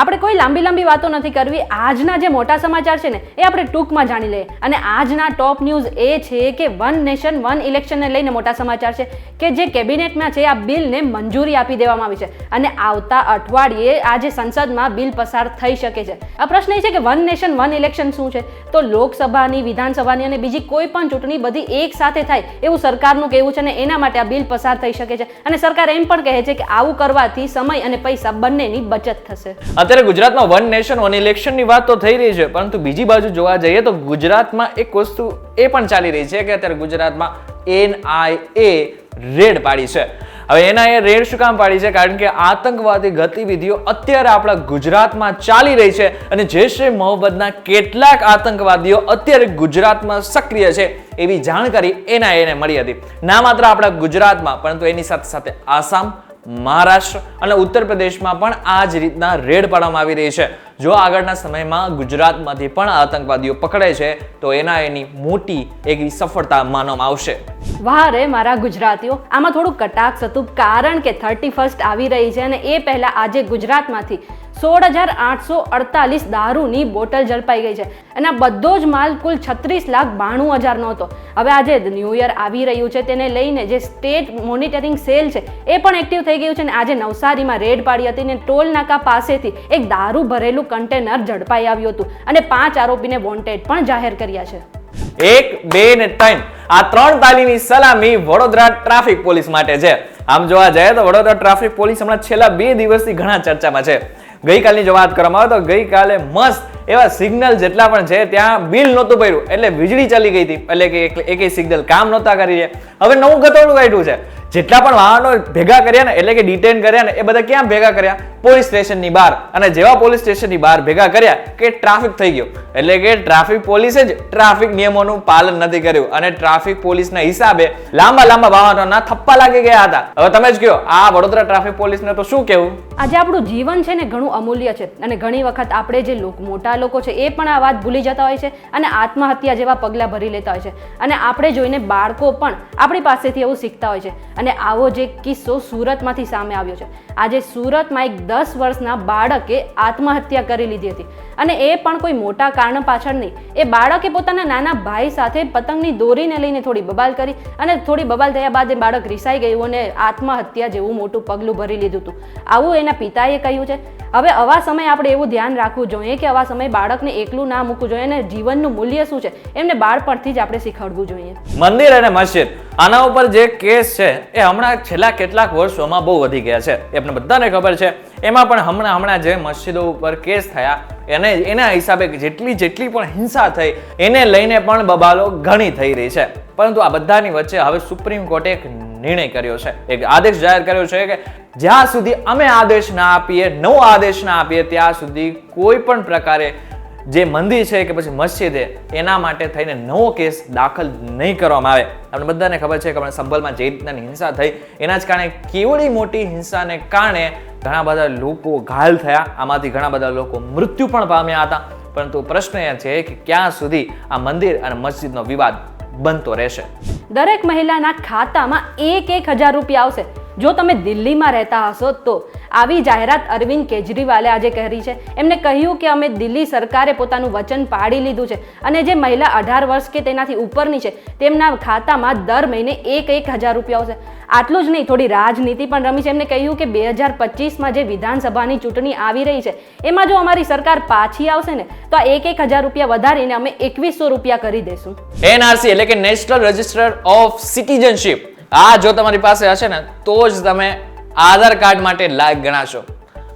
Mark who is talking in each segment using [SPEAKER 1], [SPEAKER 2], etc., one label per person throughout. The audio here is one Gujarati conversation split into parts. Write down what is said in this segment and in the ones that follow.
[SPEAKER 1] આપણે કોઈ લાંબી વાતો નથી કરવી. આજના જે મોટા સમાચાર છે ને એ આપણે ટૂંકમાં જાણી લઈએ. અને આજના ટોપ ન્યૂઝ એ છે કે વન નેશન વન ઇલેક્શનને લઈને મોટા સમાચાર છે કે જે કેબિનેટમાં છે આ બિલને મંજૂરી આપી દેવામાં આવી છે અને આવતા અઠવાડિયે આજે સંસદમાં બિલ પસાર થઈ શકે છે. આ પ્રશ્ન એ છે કે વન નેશન વન ઇલેક્શન શું છે? તો લોકસભાની, વિધાનસભાની અને બીજી કોઈ પણ ચૂંટણી બધી એક સાથે થાય એવું સરકારનું કહેવું છે અને એના માટે આ બિલ પસાર થઈ શકે છે. અને સરકાર એમ પણ કહે છે કે આવું કરવાથી સમય અને પૈસા બંનેની બચત થશે.
[SPEAKER 2] અત્યારે ગુજરાતમાં વન નેશન વન ઇલેક્શનની વાત તો થઈ રહી છે, પરંતુ બીજી બાજુ જોવા જઈએ તો ગુજરાતમાં એક વસ્તુ એ પણ ચાલી રહી છે કે અત્યારે ગુજરાતમાં NIA રેડ પાડી છે. હવે NIA રેડ શું કામ પાડી છે? કારણ કે આતંકવાદી ગતિવિધિઓ અત્યારે આપણા ગુજરાતમાં ચાલી રહી છે અને જૈશ એ મોહમ્મદના કેટલાક આતંકવાદીઓ અત્યારે ગુજરાતમાં સક્રિય છે એવી જાણકારી NIA ને મળી હતી. ના માત્ર આપણા ગુજરાતમાં પરંતુ એની સાથે સાથે આસામ, મહારાષ્ટ્ર અને ઉત્તર પ્રદેશમાં પણ આ જ રીતના રેડ પાડવામાં આવી રહી છે. જો આગળના સમયમાં ગુજરાતમાંથી પણ આતંકવાદીઓ પકડાય છે તો NIAની મોટી એવી સફળતા માનવામાં આવશે.
[SPEAKER 1] વાહ રે મારા ગુજરાતીઓ, આમાં થોડું કટાક્ષ હતું કારણ કે 31st આવી રહી છે અને એ પહેલા આજે ગુજરાતમાંથી 16,848 દારૂની બોટલ ઝડપાઈ ગઈ છે અને આ બધો જ માલ કુલ 36,92,000 નો હતો. હવે આજે ન્યૂ યર આવી રહ્યું છે તેને લઈને જે સ્ટેટ મોનિટરિંગ સેલ છે એ પણ એક્ટિવ થઈ ગયું છે અને આજે નવસારીમાં રેડ પાડી હતી ને ટોલ નાકા પાસેથી એક દારૂ ભરેલું કન્ટેનર ઝડપાઈ આવ્યું હતું અને 5 આરોપીને વોન્ટેડ પણ જાહેર કર્યા છે.
[SPEAKER 2] 1, 2 ને 3 આ 3 તાલીની સલામી વડોદરા ટ્રાફિક પોલીસ માટે છે. આમ જોવા જાય તો વડોદરા ટ્રાફિક પોલીસ હમણાં છેલ્લા 2 દિવસથી ઘણા ચર્ચામાં છે. ગઈકાલની જો વાત કરવામાં આવે તો ગઈકાલે મસ્ત એવા સિગ્નલ જેટલા પણ છે ત્યાં બિલ નહોતું ભર્યું એટલે વીજળી ચાલી ગઈ હતી, એટલે કે એકેય સિગ્નલ કામ નહોતા કરી રહ્યા. હવે નવું ગતોડું કાઢ્યું છે. જેટલા પણ વાહનો ભેગા કર્યા ને એટલે કે ડિટેન કર્યા ને એ બધા ક્યાં ભેગા કર્યા? પોલીસ સ્ટેશનની બહાર. અને જેવા પોલીસ સ્ટેશનની બહાર ભેગા કર્યા કે ટ્રાફિક થઈ ગયો, એટલે કે ટ્રાફિક પોલીસે જ ટ્રાફિક નિયમોનું પાલન નથી કર્યું અને ટ્રાફિક પોલીસના હિસાબે લાંબા વાહનોના થપ્પા લાગી ગયા હતા. હવે તમે જ કહો આ વડોદરા ટ્રાફિક પોલીસને તો શું કહેવું?
[SPEAKER 1] આજે આપણું જીવન છે ને ઘણું અમૂલ્ય છે અને ઘણી વખત આપણે જે મોટા લોકો છે એ પણ આ વાત ભૂલી જતા હોય છે અને આત્મહત્યા જેવા પગલાં ભરી લેતા હોય છે અને આપણે જોઈને બાળકો પણ આપણી પાસેથી એવું શીખતા હોય છે. અને આવો જે કિસ્સો સુરતમાંથી સામે આવ્યો છે. આજે સુરતમાં એક 10 વર્ષના બાળકે આત્મહત્યા કરી લીધી હતી અને એ પણ કોઈ મોટા કારણ પાછળ નહીં. એ બાળકે પોતાના નાના ભાઈ સાથે પતંગની દોરીને લઈને થોડી બબાલ કરી અને થોડી બબાલ થયા બાદ એ બાળક રિસાઈ ગયું અને આત્મહત્યા જેવું મોટું પગલું ભરી લીધું હતું. આવું એના પિતાએ કહ્યું છે. હવે આવા સમયે આપણે એવું ધ્યાન રાખવું જોઈએ કે આવા સમયે બાળકને એકલું ના મૂકવું જોઈએ અને જીવનનું મૂલ્ય શું છે એમને બાળપણથી જ આપણે શીખવાડવું જોઈએ.
[SPEAKER 2] મંદિર અને મસ્જિદ આના ઉપર જે કેસ છે એ હમણાં છેલ્લા કેટલાક વર્ષોમાં બહુ વધી ગયા છે, એ આપણે બધાને ખબર છે. એમાં પણ હમણાં જે મસ્જિદો ઉપર કેસ થયા એના હિસાબે જેટલી પણ હિંસા થઈ એને લઈને પણ બબાલો ઘણી થઈ રહી છે. પરંતુ આ બધાની વચ્ચે હવે સુપ્રીમ કોર્ટે એક નિર્ણય કર્યો છે, એક આદેશ જાહેર કર્યો છે કે જ્યાં સુધી અમે આદેશ ના આપીએ, નવો આદેશ ના આપીએ ત્યાં સુધી કોઈ પણ પ્રકારે જે મંદિર છે કે પછી મસ્જિદ એના માટે થઈને નવો કેસ દાખલ નહીં કરવામાં આવે. આપણે બધાને ખબર છે કે સંભલમાં જે રીતના હિંસા થઈ એના જ કારણે કેવડી મોટી હિંસાને કારણે ઘણા બધા લોકો ઘાયલ થયા, આમાંથી ઘણા બધા લોકો મૃત્યુ પણ પામ્યા હતા. પરંતુ પ્રશ્ન એ છે કે ક્યાં સુધી આ મંદિર અને મસ્જિદનો વિવાદ બનતો રહેશે?
[SPEAKER 1] દરેક મહિલાના ખાતામાં 1,000 રૂપિયા આવશે જો તમે દિલ્હીમાં રહેતા હશો તો. આવી જાહેરાત અરવિંદ કેજરીવાલે આજે કરી છે. એમને કહ્યું કે અમે દિલ્હી સરકારે પોતાનું વચન પાળી લીધું છે અને જે મહિલા 18 વર્ષ કે તેનાથી ઉપરની છે તેમના ખાતામાં દર મહિને 1,000 રૂપિયા આવશે. આટલું જ નહીં, થોડી રાજનીતિ પણ રમી છે. એમને કહ્યું કે 2025માં જે વિધાનસભાની ચૂંટણી આવી રહી છે એમાં જો અમારી સરકાર પાછી આવશે ને તો આ 1,000 રૂપિયા વધારીને અમે 2,100 રૂપિયા કરી દેશું.
[SPEAKER 2] NRC એટલે કે નેશનલ રજિસ્ટર ઓફ સિટીઝનશીપ, આ જો તમારી પાસે હશે ને તો જ તમે આધાર કાર્ડ માટે લાયક ગણાશો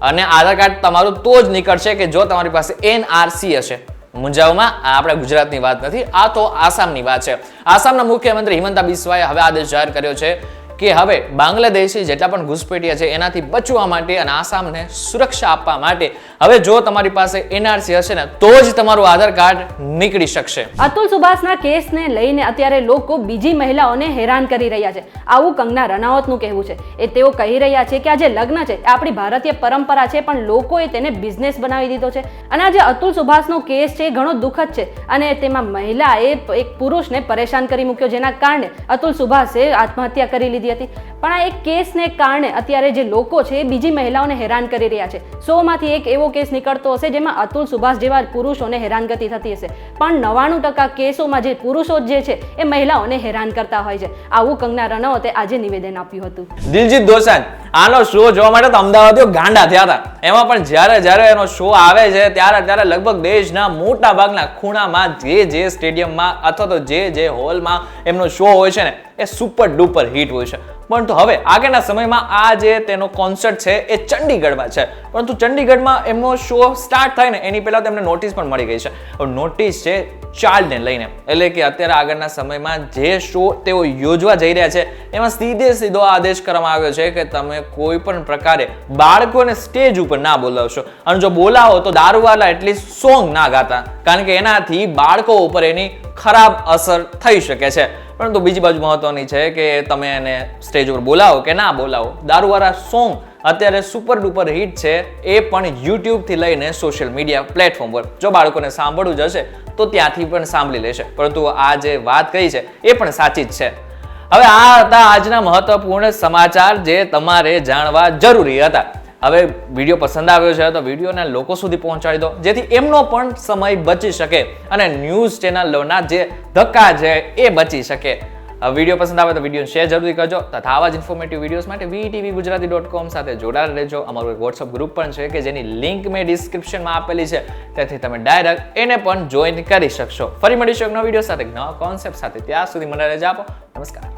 [SPEAKER 2] અને આધાર કાર્ડ તમારું તો જ નીકળશે કે જો તમારી પાસે NRC હશે. મુંજાવમાં આપણે ગુજરાતની વાત નથી, આ તો આસામની વાત છે. આસામના મુખ્યમંત્રી હિમંતા બિસ્વાએ હવે આદેશ જાહેર કર્યો છે કે હવે બાંગ્લાદેશી જેટલા પણ ઘૂસપેઠિયા છે એનાથી બચવા માટે અને આસામને સુરક્ષા આપવા માટે હવે જો તમારી પાસે NRC હશે ને તો જ તમારું આધાર કાર્ડ નીકળી શકશે.
[SPEAKER 1] અતુલ સુભાષના કેસને લઈને અત્યારે લોકો બીજી મહિલાઓને હેરાન કરી રહ્યા છે. આવું કંગના રનાવતનું કહેવું છે. તેઓ કહી રહ્યા છે કે આ જે લગ્ન છે એ આપણી ભારતીય પરંપરા છે પણ લોકોએ તેને બિઝનેસ બનાવી દીધો છે અને આ જે અતુલ સુભાષનો કેસ છે એ ઘણો દુઃખદ છે અને તેમાં મહિલાએ એક પુરુષને પરેશાન કરી મૂક્યો જેના કારણે અતુલ સુભાષે આત્મહત્યા કરી લીધી લીધી હતી. પણ આ એક કેસને કારણે અત્યારે જે લોકો છે એ બીજી મહિલાઓને હેરાન કરી રહ્યા છે. 100માંથી એક એવો કેસ નીકળતો હશે જેમાં અતુલ સુભાષ જેવા પુરુષોને હેરાનગતિ થતી હશે, પણ 99% કેસોમાં જે પુરુષો જે છે એ મહિલાઓને હેરાન કરતા હોય છે. આવું કંગના રનૌતે આજે નિવેદન આપ્યું હતું.
[SPEAKER 2] દિલજીત દોસાંજ આનો શો જોવા માટે તો અમદાવાદીઓ ગાંડા થયા હતા. એમાં પણ જ્યારે એનો શો આવે છે ત્યારે લગભગ દેશના મોટા ભાગના ખૂણામાં જે સ્ટેડિયમમાં અથવા તો જે હોલમાં એમનો શો હોય છે ને એ સુપર ડુપર હિટ હોય છે. પરંતુ હવે આગળના સમયમાં આ જે તેનો કોન્સર્ટ છે એ ચંડીગઢમાં છે, પરંતુ ચંડીગઢમાં એમનો શો સ્ટાર્ટ થાય ને એની પહેલા તેમને નોટિસ પણ મળી ગઈ છે. નોટિસ છે ચાઇલ્ડને લઈને, એટલે કે અત્યારે આગળના સમયમાં જે શો તેઓ યોજવા જઈ રહ્યા છે એમાં સીધો આદેશ કરવામાં આવ્યો છે કે તમે કોઈ પણ પ્રકારે બાળકોને સ્ટેજ ઉપર ના બોલાવશો, અને જો બોલાવો તો દારૂવાલા એટલીસ્ટ સોંગ ના ગાતા, કારણ કે એનાથી બાળકો ઉપર એની ખરાબ અસર થઈ શકે છે. પરંતુ બીજી બાજુ મહત્વની છે કે તમે એને સ્ટેજ ઉપર બોલાવો કે ના બોલાવો, દારૂવાળા સોંગ અત્યારે સુપર ડુપર હિટ છે, એ પણ યુટ્યુબ થી લઈને સોશિયલ મીડિયા પ્લેટફોર્મ પર જો બાળકોને સાંભળવું જશે તો ત્યાંથી પણ સાંભળી લેશે. પરંતુ આ જે વાત કહી છે એ પણ સાચી જ છે. હવે આ હતા આજના મહત્વપૂર્ણ સમાચાર જે તમારે જાણવા જરૂરી હતા. હવે વિડીયો પસંદ આવ્યો છે તો વિડીયોને લોકો સુધી પહોંચાડી દો, જેથી એમનો પણ સમય બચી શકે અને ન્યૂઝ ચેનલોના જે ધક્કા છે એ બચી શકે. વિડીયો પસંદ આવે તો વિડીયો શેર જરૂરથી કરજો તથા આવા જ ઇન્ફોર્મેટિવ વિડીયોઝ માટે VTVgujarati.com સાથે જોડાયેલા રહેજો. અમારું એક વોટ્સઅપ ગ્રુપ પણ છે કે જેની લિંક મેં ડિસ્ક્રિપ્શનમાં આપેલી છે, તેથી તમે ડાયરેક્ટ એને પણ જોઈન કરી શકશો. ફરી મળીશું એક નવા વિડીયો સાથે, નવા કોન્સેપ્ટ સાથે. ત્યાં સુધી મને રજા આપો. નમસ્કાર.